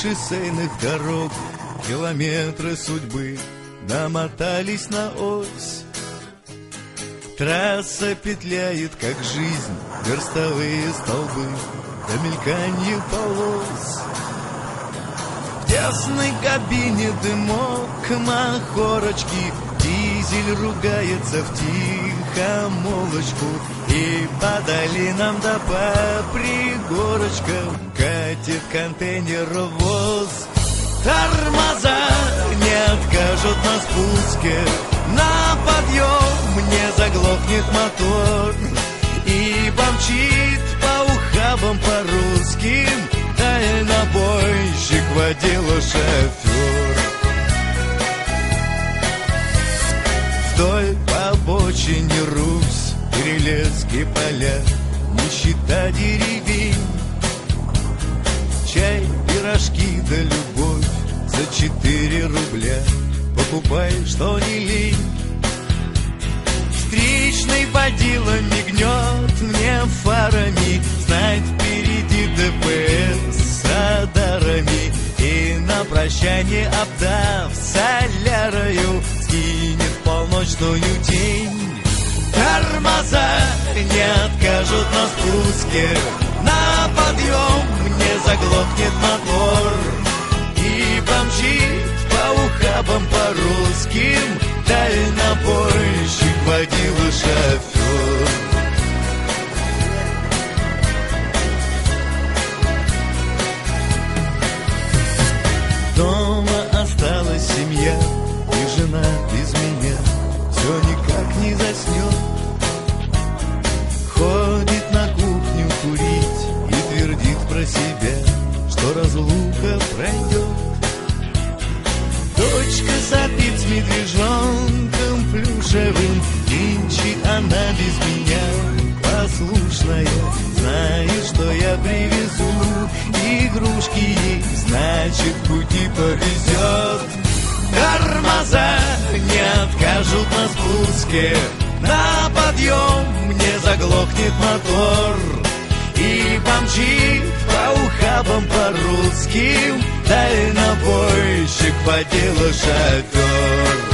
шоссейных дорог километры судьбы намотались на ось. Трасса петляет, как жизнь, верстовые столбы до мельканья полос. В тесной кабине дымок махорочки, дизель ругается в тихомолочку, и по долинам да по пригорочкам катит контейнеровоз. Тормоза не откажут на спуске, на подъем не заглохнет мотор, и помчит по ухабам по-русским дальнобойщик, водила, шофер. Вдоль по обочине Русь, Перелесские поля, нищета деревень, чай, пирожки да любовь за 4 рубля. Покупай, что не лень. Встречный водила мигнет мне фарами, знает впереди ДПС с радарами, и на прощание, обдав солярою, скинет полночную тень. Тормоза не откажут на спуске, на подъем не заглохнет мотор, и помчит по ухабам по-русским дальнобойщик, водила, шофер. Дома осталась семья, и жена без меня все никак не заснет. Ходит на кухню курить и твердит про себя, что разлука пройдет. Дочка сопит с медвежонком плюшевым, нынче она без меня послушная, знает, что я привезу игрушки ей, значит, в пути повезет. Тормоза не откажут на спуске, на подъем не заглохнет мотор, и помчит по ухабам по-русским дальнобойщик, водила, шофер.